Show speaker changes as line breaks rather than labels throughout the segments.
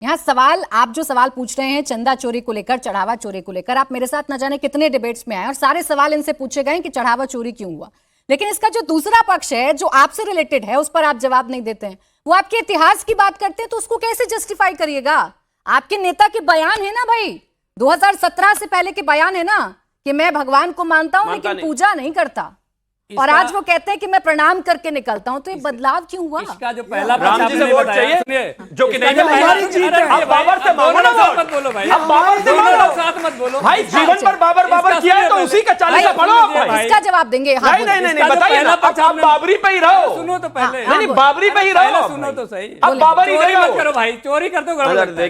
यहाँ सवाल, आप जो सवाल पूछ रहे हैं चंदा चोरी को लेकर, चढ़ावा चोरी को लेकर, आप मेरे साथ न जाने कितने डिबेट्स में आए और सारे सवाल इनसे पूछे गए कि चढ़ावा चोरी क्यों हुआ। लेकिन इसका जो दूसरा पक्ष है जो आपसे रिलेटेड है उस पर आप जवाब नहीं देते हैं। वो आपके इतिहास की बात करते हैं तो उसको कैसे जस्टिफाई करिएगा? आपके नेता के बयान है ना भाई, 2017 से पहले के बयान है ना कि मैं भगवान को मानता हूं लेकिन पूजा नहीं करता, और आज वो कहते हैं कि मैं प्रणाम करके निकलता हूं। तो ये बदलाव क्यों हुआ?
इसका जो पहला
राम जी से वोट चाहिए जो कि नहीं अब बाबर से मांगो ना वोट मत बोलो भाई, अब बाबर से मांगो, साथ मत बोलो भाई। जीवन पर बाबर किया है तो उसी का 40 पढ़ो भाई।
इसका जवाब देंगे?
नहीं बताइए ना, आप बाबरी पे ही रहो।
सुनो तो पहले,
नहीं बाबरी पे ही रहो,
सुनो तो सही।
अब बाबर ही
चोरी मत करो भाई, चोरी करते हो।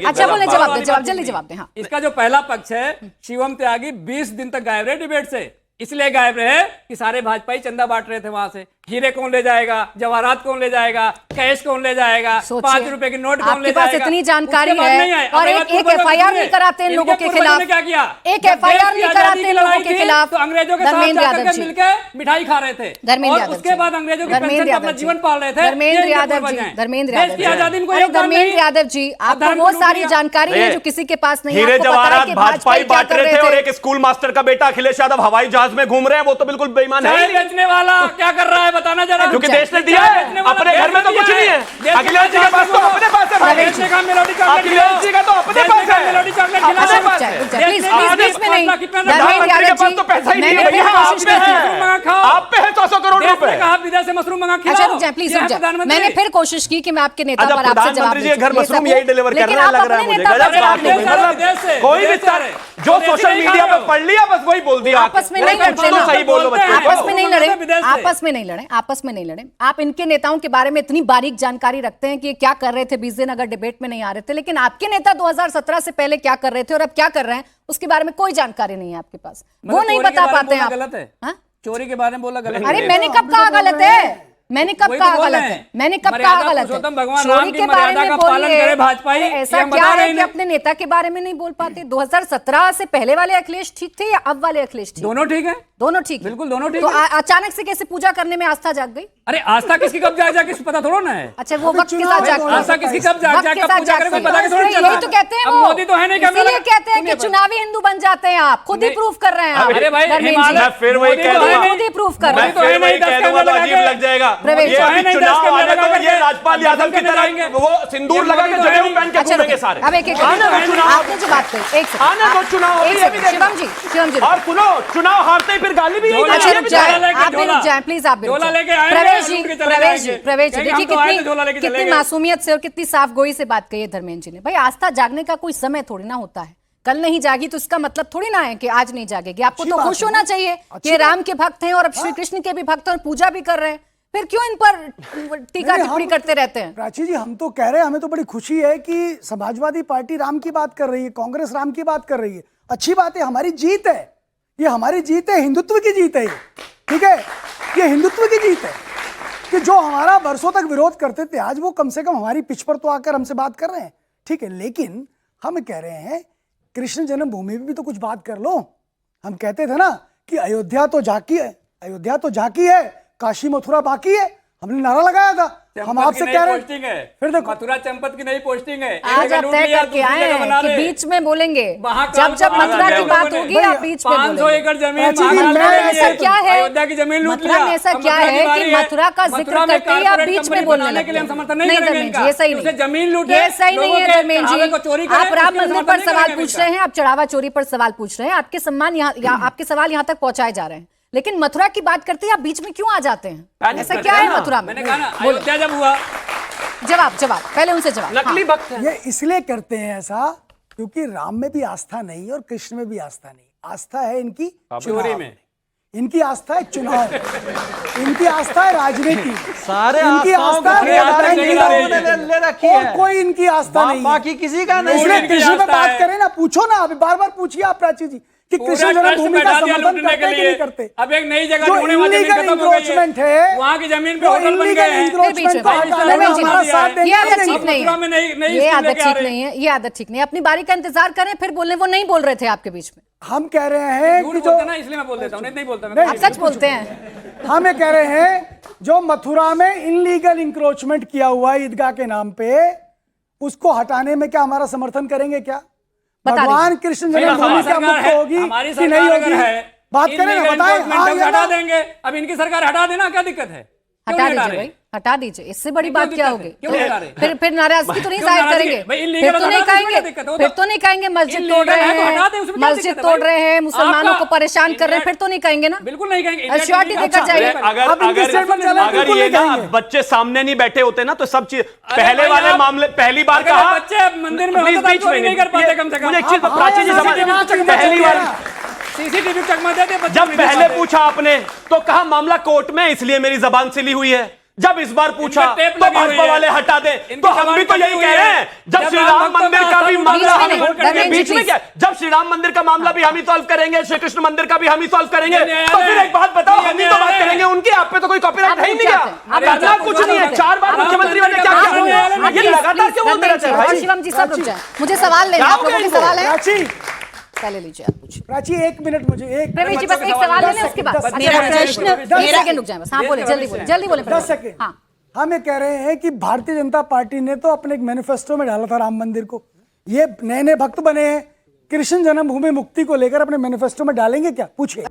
अच्छा बोले, जवाब दे, जल्दी जवाब दे।
इसका जो पहला पक्ष है, शिवम त्यागी 20 दिन तक गायब रहे डिबेट से। इसलिए गायब रहे कि सारे भाजपाई चंदा बांट रहे थे वहां से। हीरे कौन ले जाएगा, जवाहरात कौन ले जाएगा, कैश कौन ले जाएगा, 5 रुपए की नोट कौन ले जाएगा।
आपके पास इतनी जानकारी है और एक एफआईआर नहीं कराते इन लोगों के खिलाफ।
क्या किया?
एक एफआईआर नहीं कराते इन लोगों के खिलाफ।
तो अंग्रेजों के साथ जाकर मिलकर मिठाई खा रहे थे और उसके बाद अंग्रेजों की पेंशन से अपना जीवन पाल रहे थे।
धर्मेंद्र यादव जी, धर्मेंद्र जी, आपको वो सारी जानकारी है जो किसी के पास नहीं है।
हीरे जवाहरात भाजपाई बांट रहे थे और एक स्कूल मास्टर का बेटा अखिलेश यादव हवाई जहाज में घूम रहे हैं, वो तो बिल्कुल बेईमान है।
बेचने वाला क्या कर रहा है बताना जरा,
क्योंकि देश ने दिया है, अपने घर में तो कुछ नहीं है। अखिलेश जी के पास तो अपने पास है, अखिलेश जी का तो अपने पास है, मेलोडी चॉकलेट खिलाने पास है। प्रधानमंत्री के पास तो पैसा ही नहीं है भैया, आप पे है 100 करोड़ रुपए।
विदेश से मशरूम मंगा
खिलाओ। प्लीज, मैंने फिर कोशिश की कि मैं आपके नेता पर आपसे जवाब
प्रधानमंत्री जी घर मशरूम यही डिलीवर कर रहे हैं, लग रहा है मुझे। मतलब कोई भी जो सोशल मीडिया पे पढ़ लिया बस वही बोल दिया।
आपस में नहीं लड़ते,
सही बोल दो बच्चों,
आपस में नहीं लड़े, आपस में नहीं लड़े, आपस में नहीं लड़े। आप इनके नेताओं के बारे में इतनी बारीक जानकारी रखते हैं कि क्या कर रहे थे 20 दिन अगर डिबेट में नहीं आ रहे थे, लेकिन आपके नेता 2017 से पहले क्या कर रहे थे और अब क्या कर रहे हैं उसके बारे में कोई जानकारी नहीं है आपके पास। वो नहीं बता पाते हैं आप।
गलत है, चोरी के बारे में बोला गलत।
अरे मैंने कब कहा गलत है? मैंने कब कहा गलत है? मैंने कब कहा गलत है? चोरी के बारे में बोलिए। भाजपाई ऐसा क्या है कि अपने नेता के बारे में नहीं बोल पाते? 2017 से पहले वाले अखिलेश ठीक थे या अब वाले अखिलेश ठीक?
दोनों ठीक है,
दोनों ठीक,
बिल्कुल दोनों ठीक।
तो अचानक से कैसे पूजा करने में आस्था जाग गई?
अरे आस्था किसकी कब जाग जाए पता थोड़ा ना है।
अच्छा वो वक्त के साथ जागती है,
आस्था किसकी कब जाग जाए कब पूजा करे पता थोड़ा चलता।
यही तो कहते हैं वो,
मोदी तो है नहीं,
इसीलिए कहते हैं कि चुनावी हिंदू बन जाते हैं आप, खुद ही प्रूफ कर रहे हैं आप।
अरे भाई
फिर वही कह दूंगा,
खुद ही प्रूफ कर रहे हैं,
फिर वही कह दूंगा तो अजीब लग जाएगा। चुनाव आने को ये राजपाल यादव की तरह वो सिंदूर लगा के जनेऊ पहन के घूमेंगे सारे।
अब एक एक आपने जो बात कही, एक सेकंड
आने दो चुनाव,
शिवम जी
और सुनो चुनाव हारते ही फिर गाली भी नहीं।
अच्छा रुक जाए प्लीज, आप प्रवेश जी देखिए कितनी मासूमियत से और कितनी साफ गोई से बात कही है धर्मेंद्र जी ने। भाई आस्था जागने का कोई समय थोड़ी ना होता है। कल नहीं जागी तो इसका मतलब थोड़ी ना है कि आज नहीं जागेगी। आपको तो खुश होना चाहिए कि राम के भक्त हैं और अब श्री कृष्ण के भी भक्त हैं और पूजा भी कर रहे हैं, फिर क्यों इन पर टीका टिप्पणी करते रहते हैं?
प्राची जी हम तो कह रहे हैं, हमें तो बड़ी खुशी है कि समाजवादी पार्टी राम की बात कर रही है, कांग्रेस राम की बात कर रही है। अच्छी बात है, हमारी जीत है, ये हमारी जीत है, हिंदुत्व की जीत है ये, ठीक है, ये हिंदुत्व की जीत है कि जो हमारा वर्षों तक विरोध करते थे आज वो कम से कम हमारी पिच पर तो आकर हमसे बात कर रहे हैं, ठीक है। लेकिन हम कह रहे हैं कृष्ण जन्मभूमि पे भी तो कुछ बात कर लो। हम कहते थे ना कि अयोध्या तो झांकी है, काशी मथुरा बाकी है, हमने नारा लगाया था। हम आपसे कह रहे हैं
फिर देखो मथुरा चंपत की नई पोस्टिंग है,
आज आप तय करके आए हैं कि बीच में बोलेंगे, जब मथुरा की बात होगी आप बीच में बोलेंगे।
500 एकड़ जमीन
ऐसा क्या है,
अयोध्या की जमीन लूट लिया,
ऐसा क्या है कि मथुरा का जिक्र करते ही आप बीच में बोलने लगे? नहीं धर्मेंद्र जी, ये सही नहीं,
जमीन लूट,
ये सही नहीं है धर्मेंद्र जी। आप राम मंदिर पर सवाल पूछ रहे हैं, आप चढ़ावा चोरी पर सवाल पूछ रहे हैं, आपके सवाल यहाँ तक पहुंचाए जा रहे हैं, लेकिन मथुरा की बात करते हैं आप बीच में क्यों आ जाते हैं? ऐसा क्या है मथुरा में?
मैंने कहा ना अयोध्या जब हुआ,
जवाब पहले उनसे जवाब।
नकली भक्त
ये इसलिए करते हैं ऐसा क्योंकि राम में भी आस्था नहीं और कृष्ण में भी आस्था नहीं। आस्था है इनकी
चोरी में,
इनकी आस्था है चुनाव, इनकी आस्था है राजनीति,
सारे
इनकी आस्था
ले रखी है,
और कोई इनकी आस्था नहीं,
बाकी किसी का नहीं।
इसलिए कृष्ण पे बात करें ना, पूछो ना, अभी बार बार पूछिए आप प्राची जी कि कृष्ण जन्मभूमि का समर्थन करते हैं कि नहीं करते?
अब एक नई जगह
जो
ढूंढने वाली जमीन खत्म हो गई है, वहाँ की जमीन पे होटल बन गए हैं।
ये आदत ठीक नहीं है, ये आदत ठीक नहीं है। अपनी बारी का इंतजार करें फिर बोलने, वो नहीं बोल रहे थे आपके बीच में।
हम कह रहे हैं कि जो
ना, इसलिए मैं बोल देता हूँ, नहीं बोलता,
आप सच बोलते हैं।
हम ये कह रहे हैं जो मथुरा में इनलीगल इंक्रोचमेंट किया हुआ है ईदगाह के नाम पे, उसको हटाने में क्या हमारा समर्थन करेंगे क्या?
बता
भगवान
दीजिए।
कृष्ण जन्मभूमि क्या मुक्त होगी
हमारी
कि नहीं
सरकार अगर
होगी?
है,
बात करें ना,
illegal
बताएं।
enforcement
हाँ
हम
या
हटा
ना?
देंगे। अब इनकी सरकार हटा देना, क्या दिक्कत है? क्यों
हटा
नहीं हटा
दीजिए
रहे?
भाई, हटा दीजिए, इससे बड़ी
क्यों
बात क्या
दिक्कत
होगी?
है? क्यों नहीं हटा रहे?
फिर नाराजगी तो नहीं
क्यों
जाहिर
नाराजगी?
करेंगे,
भाई illegal
फिर तो नहीं
हटा दो,
कहेंगे,
क्या दिक्कत है? वो
फिर
तो-
तो नहीं कहेंगे मस्जिद
illegal
तोड़ रहे
है तो हटा दें,
हैं,
उसमें क्या
मस्जिद
दिक्कत है
तोड़
भाई?
रहे हैं, मुसलमानों
आपका
को परेशान कर रहे हैं, फिर तो नहीं कहेंगे ना?
बिल्कुल नहीं कहेंगे।
एश्योरिटी देकर जाइए।
अब इनके statement चले,
अगर
बिल्कुल
ये
नहीं
ना
कहेंगे।
बच्चे सामने नहीं बैठे होते ना तो सब चीज
अरे
पहले
भाई
वाले
आप-
मामले पहली बार
अगर
कहा
बच्चे मंदिर में
प्लीज
होते तो
बीच
चोरी
में
नहीं कर पाते कम से कम।
मुझे एक चीज
हाँ,
प्राची जी
हाँ,
समझ
हाँ,
पहली बार
सीसीटीवी चकमा देते बच्चे
जब
नहीं
पहले
पाते।
पूछा आपने तो कहा मामला कोर्ट में इसलिए मेरी जबान सिली हुई है। जब इस बार पूछा
इनका टेप
तो
लगी हुई
भाजपा
है।
वाले हटा दे।
इनकी
तो हम
जबान
भी तो
कटी
यही
हुई
कह
है।
रहे हैं जब
जब
श्री
राम
राम
भक्तों
मंदिर
का
का भी
आतंक
मामला
बीच
हम
में नहीं,
धर्मेंद्र
बीच में
जी,
क्या जब श्री राम मंदिर का मामला भी हम ही सॉल्व करेंगे, श्री कृष्ण मंदिर का भी हम ही सॉल्व करेंगे,
ये
तो फिर एक बात बताओ,
ये
हम ही तो बात
न्यायालय
करेंगे उनकी, आप पे तो कोई कॉपीराइट
आप
है ही
रुक
नहीं।
जाते हैं, आप रुक
करना
जाते हैं,
कुछ नहीं है।
आप
4 बार
रुक
मुख्यमंत्री
जाते
बने,
हैं,
क्या
आप
क्या
रुक जाते हैं,
ये लगातार क्यों बोलते रहते हैं
और
भाई?
शिवम जी सब रुक जाए, मुझे सवाल लेना,
क्या
आप
हो
लोगों
गया
के सवाल है,
प्राची,
पहले लीजिए, आप पूछिए।
प्राची 1 मिनट मुझे एक
प्रवीण जी
बच्चों
बस
के
एक
सवाल
सवाल
ले
लेने, उसके बाद
दस-
अच्छा,
मेरा
अच्छा,
प्रश्न-
एक
दस
सेकंड रुक जाए बस। हाँ बोले, जल्दी बोले, जल्दी बोले
10
प्रवीण।
सेकेंड।
हाँ,
हम ये कह रहे हैं कि भारतीय जनता पार्टी ने तो अपने एक मैनिफेस्टो में डाला था राम मंदिर को। ये नए नए भक्त बने हैं, कृष्ण जन्मभूमि मुक्ति को लेकर अपने मैनिफेस्टो में डालेंगे क्या? पूछिए।